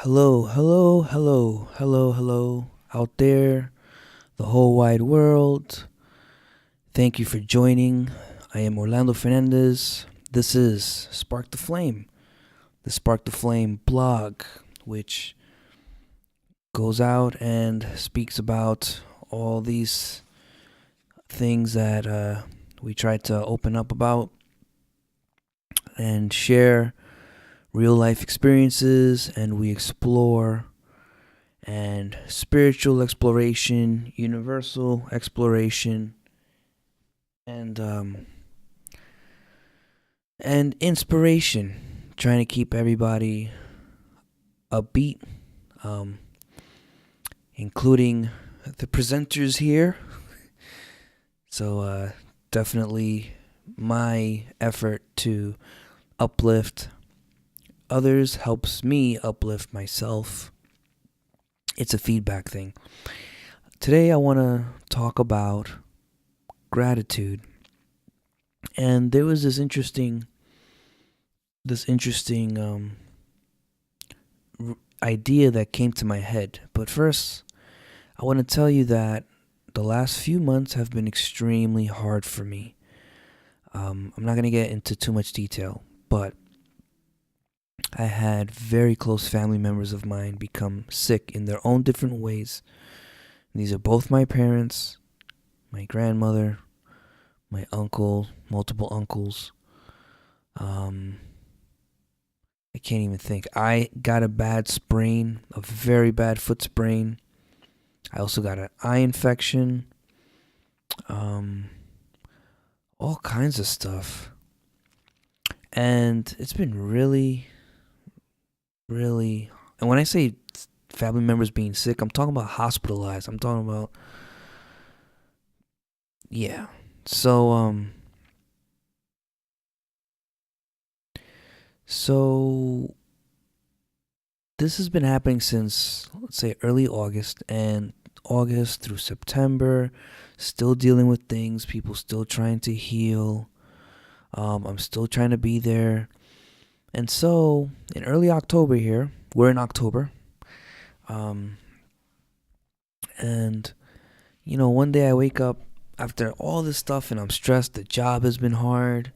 Hello, hello, hello, hello, hello, out there, the whole wide world. Thank you for joining. I am Orlando Fernandez. This is Spark the Flame, the Spark the Flame blog, which goes out and speaks about all these things that we try to open up about and share real life experiences, and we explore and spiritual exploration, universal exploration, and inspiration. Trying to keep everybody upbeat, um, including the presenters here. So definitely my effort to uplift others helps me uplift myself. It's a feedback thing. Today I want to talk about gratitude. And there was this interesting idea that came to my head. But first, I want to tell you that the last few months have been extremely hard for me. I'm not going to get into too much detail, but I had very close family members of mine become sick in their own different ways. These are both my parents, my grandmother, my uncle, multiple uncles. I can't even think. I got a bad sprain, a very bad foot sprain. I also got an eye infection. All kinds of stuff. And it's been really, really. And when I say family members being sick, I'm talking about hospitalized. I'm talking about. Yeah. So this has been happening since, let's say, early August, and August through September, still dealing with things, people still trying to heal. I'm still trying to be there. And so in early October here, we're in October. Um, and, one day I wake up after all this stuff and I'm stressed. The job has been hard,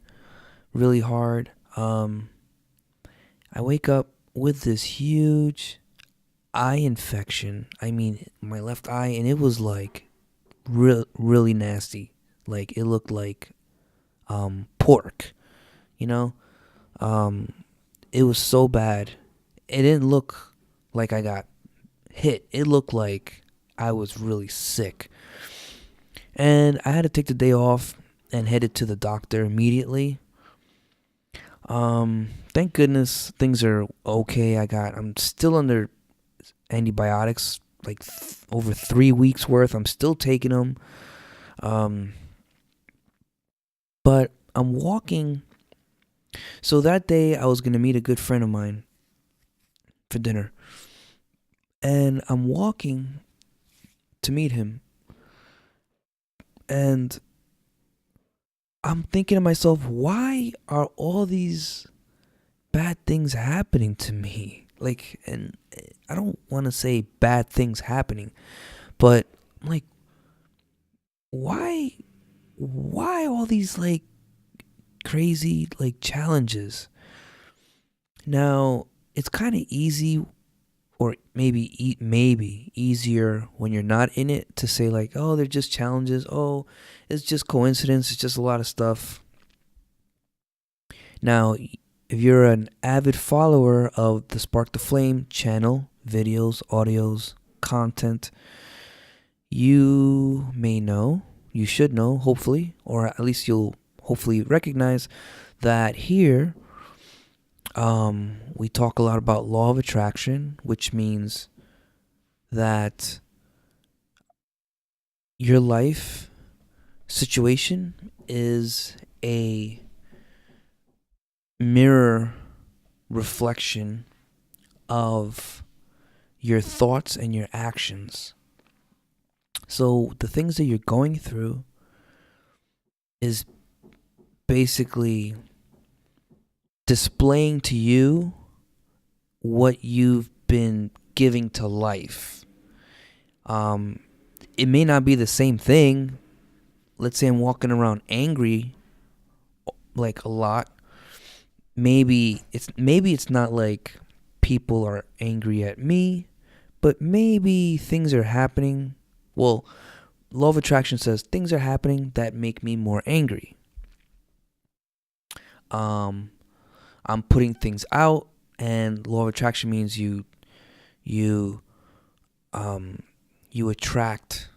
really hard. I wake up with this huge eye infection. I mean, my left eye, and it was like really nasty. Like it looked like pork, you know? Um it was so bad. It didn't look like I got hit. It looked like I was really sick. And I had to take the day off and headed to the doctor immediately. Thank goodness things are okay. I'm still under antibiotics, like over 3 weeks worth. I'm still taking them. Um, but I'm walking. So that day, I was gonna meet a good friend of mine for dinner, and I'm walking to meet him, and I'm thinking to myself, why are all these bad things happening to me? Like, and I don't want to say bad things happening, but I'm like, why all these like crazy like challenges? Now, it's kind of easy, or maybe easier when you're not in it, to say like, oh, they're just challenges. Oh, it's just coincidence. It's just a lot of stuff. Now, if you're an avid follower of the Spark the Flame channel, videos, audios, content, you may know, you should know, hopefully, or at least you'll hopefully recognize that here we talk a lot about law of attraction, which means that your life situation is a mirror reflection of your thoughts and your actions. So the things that you're going through is basically displaying to you what you've been giving to life. It may not be the same thing. Let's say I'm walking around angry like a lot. Maybe it's not like people are angry at me, but maybe things are happening. Well, law of attraction says things are happening that make me more angry. Um I'm putting things out, and law of attraction means you um you attract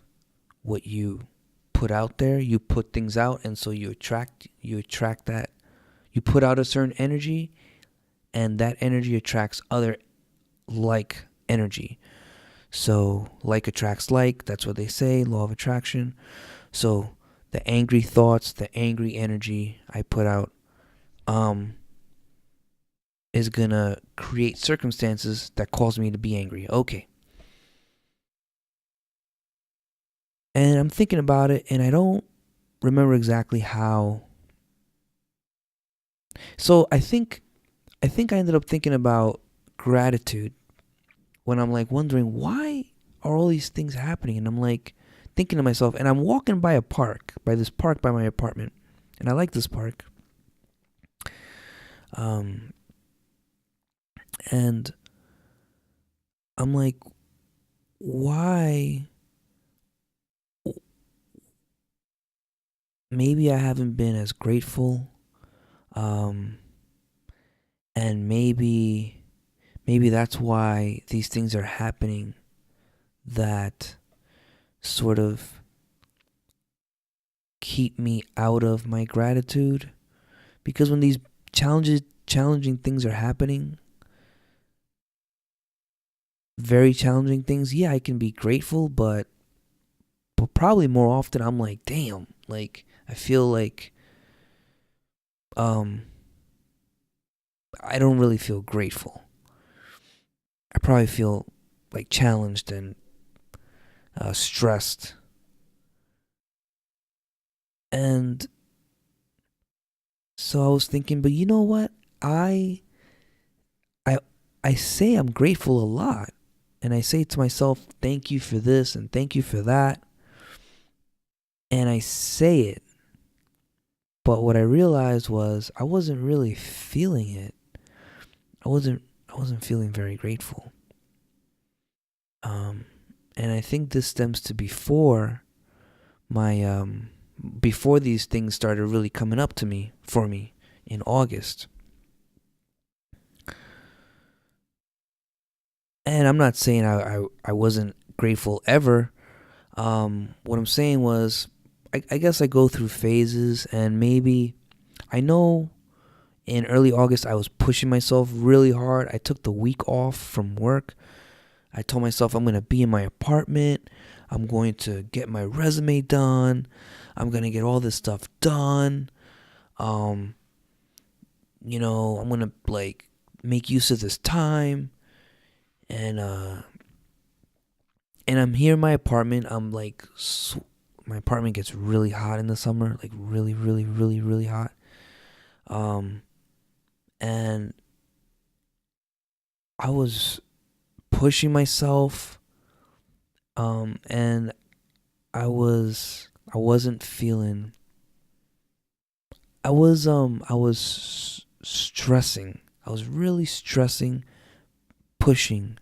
what you put out there. You put things out, and so you attract that. You put out a certain energy, and that energy attracts other like energy. So like attracts like, that's what they say, law of attraction. So the angry thoughts, the angry energy I put out is gonna create circumstances that cause me to be angry. Okay. And I'm thinking about it, and I don't remember exactly how. So I think I ended up thinking about gratitude when I'm like wondering, why are all these things happening? And I'm like thinking to myself, and I'm walking by this park by my apartment, and I like this park. Um, and I'm like, why? Maybe I haven't been as grateful. Um, and maybe that's why these things are happening that sort of keep me out of my gratitude. Because when these challenging things are happening, very challenging things, yeah, I can be grateful, but probably more often I'm like, damn, like I feel like um I don't really feel grateful. I probably feel like challenged and stressed. And so I was thinking, but you know what? I I I say I'm grateful a lot. And I say to myself, thank you for this and thank you for that. And I say it. But what I realized was I wasn't really feeling it. I wasn't feeling very grateful. Um and I think this stems to my before these things started really coming up to me for me in August. And I'm not saying I wasn't grateful ever. What I'm saying was, I guess I go through phases, and maybe I know in early August I was pushing myself really hard. I took the week off from work. I told myself I'm going to be in my apartment. I'm going to get my resume done. I'm going to get all this stuff done. Um, I'm going to like make use of this time. And I'm here in my apartment. I'm like, my apartment gets really hot in the summer, like really, really, really, really hot. And I was pushing myself, and I wasn't feeling. I was stressing. I was really stressing, pushing,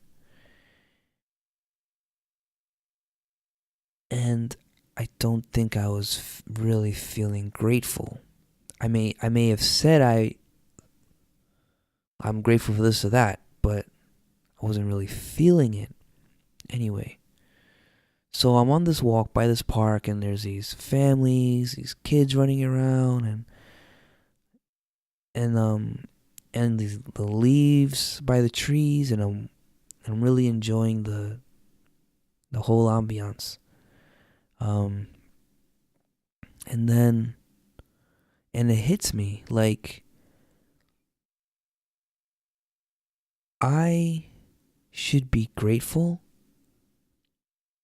and I don't think I was really feeling grateful. I may have said I'm grateful for this or that, but I wasn't really feeling it anyway. So I'm on this walk by this park, and there's these families, these kids running around, and the leaves by the trees, and I'm really enjoying the whole ambiance. Um, and then and it hits me like I should be grateful.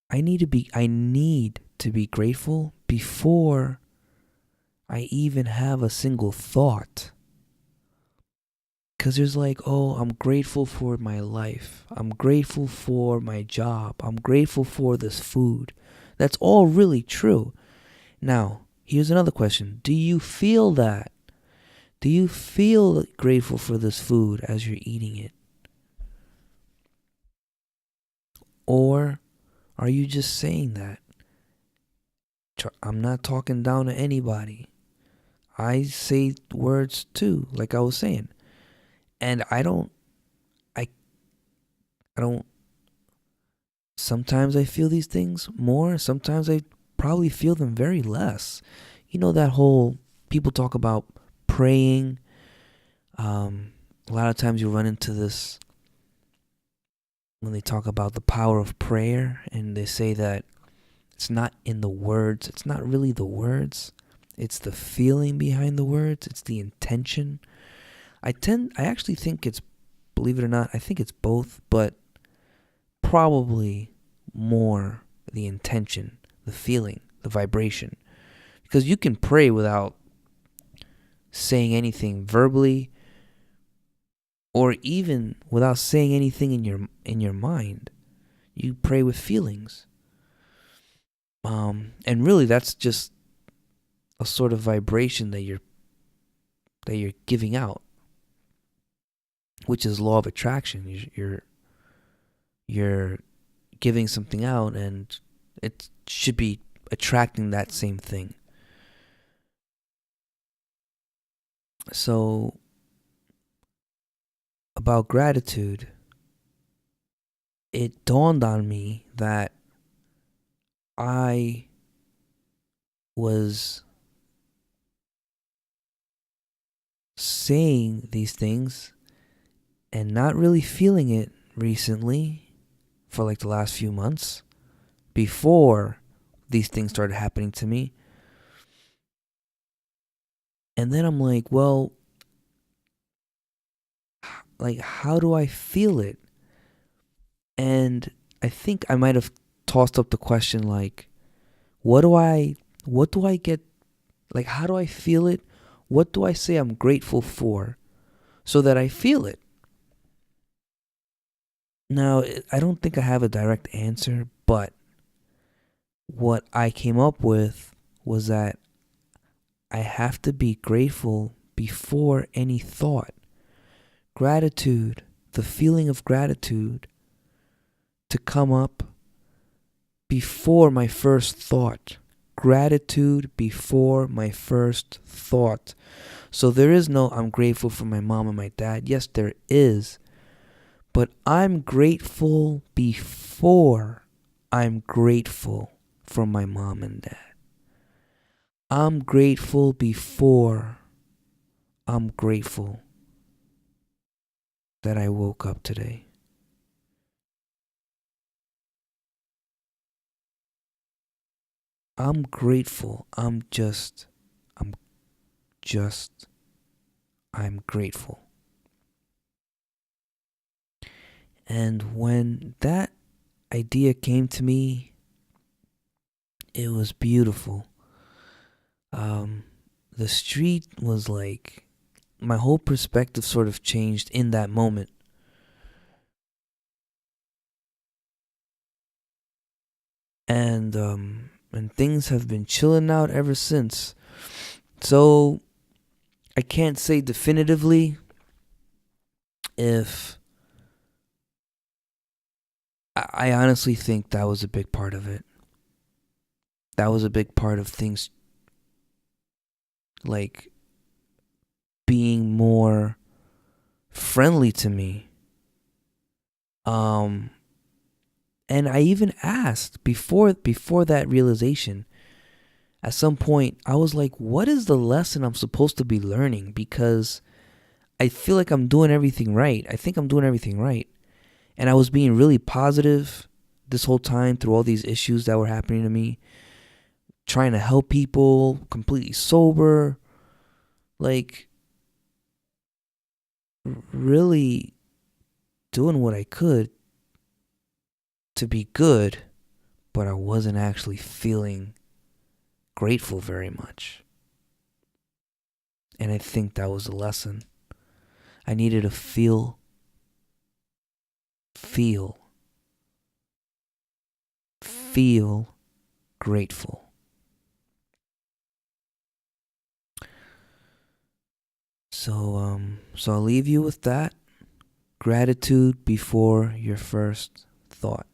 I need to be grateful before I even have a single thought. Because there's like, oh, I'm grateful for my life. I'm grateful for my job. I'm grateful for this food. That's all really true. Now, here's another question. Do you feel that? Do you feel grateful for this food as you're eating it? Or are you just saying that? I'm not talking down to anybody. I say words too, like I was saying. And I don't sometimes I feel these things more, sometimes I probably feel them very less. You know that whole people talk about praying. A lot of times you run into this when they talk about the power of prayer, and they say that it's not in the words, it's not really the words, it's the feeling behind the words, it's the intention. I actually think it's, believe it or not, I think it's both, but probably more the intention, the feeling, the vibration. Because you can pray without saying anything verbally, or even without saying anything in your mind. You pray with feelings. And really that's just a sort of vibration that you're giving out, which is law of attraction. You're giving something out, and it should be attracting that same thing. So, about gratitude, it dawned on me that I was saying these things and not really feeling it recently for like the last few months before these things started happening to me. And then I'm like, well, like, how do I feel it? And I think I might have tossed up the question like, what do I get, like, how do I feel it? What do I say I'm grateful for so that I feel it? Now, I don't think I have a direct answer, but what I came up with was that I have to be grateful before any thought. Gratitude, the feeling of gratitude, to come up before my first thought. Gratitude before my first thought. So there is no I'm grateful for my mom and my dad. Yes, there is. But I'm grateful before I'm grateful for my mom and dad. I'm grateful before I'm grateful that I woke up today. I'm grateful. I'm grateful. And when that idea came to me, it was beautiful. The street was like, my whole perspective sort of changed in that moment. And things have been chilling out ever since. So I can't say definitively if I honestly think that was a big part of it. That was a big part of things like being more friendly to me. And I even asked before that realization, at some point I was like, what is the lesson I'm supposed to be learning? Because I feel like I'm doing everything right. I think I'm doing everything right. And I was being really positive this whole time through all these issues that were happening to me. Trying to help people, completely sober. Like, really doing what I could to be good, but I wasn't actually feeling grateful very much. And I think that was a lesson. I needed to feel, feel grateful. So I'll leave you with that. Gratitude before your first thought.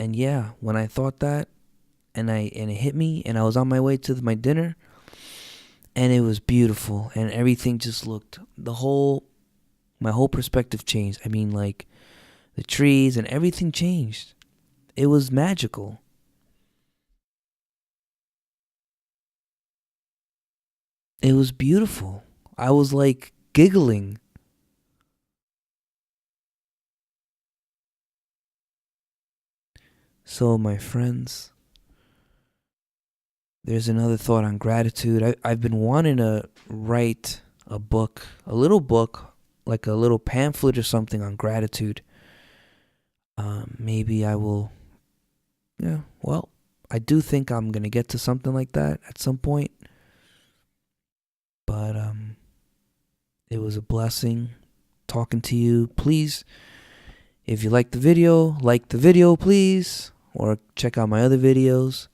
And yeah, when I thought that, and it hit me, and I was on my way to my dinner, and it was beautiful, and everything just looked my whole perspective changed. I mean, like the trees and everything changed. It was magical. It was beautiful. I was like giggling. So, my friends, there's another thought on gratitude. I've been wanting to write a little book, like a little pamphlet or something on gratitude. Maybe I will, yeah, well, I do think I'm going to get to something like that at some point. But it was a blessing talking to you. Please, if you like the video, please, or check out my other videos.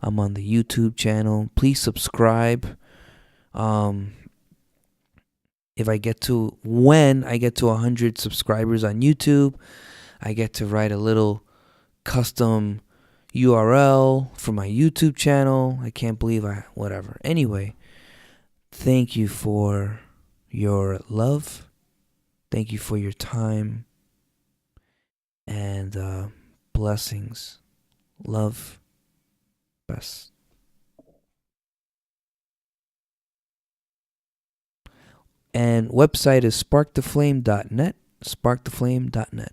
I'm on the YouTube channel. Please subscribe. Um, when I get to 100 subscribers on YouTube, I get to write a little custom URL for my YouTube channel. I can't believe whatever. Anyway, thank you for your love. Thank you for your time. And blessings. Love. Best. And website is sparktheflame.net. Sparktheflame.net.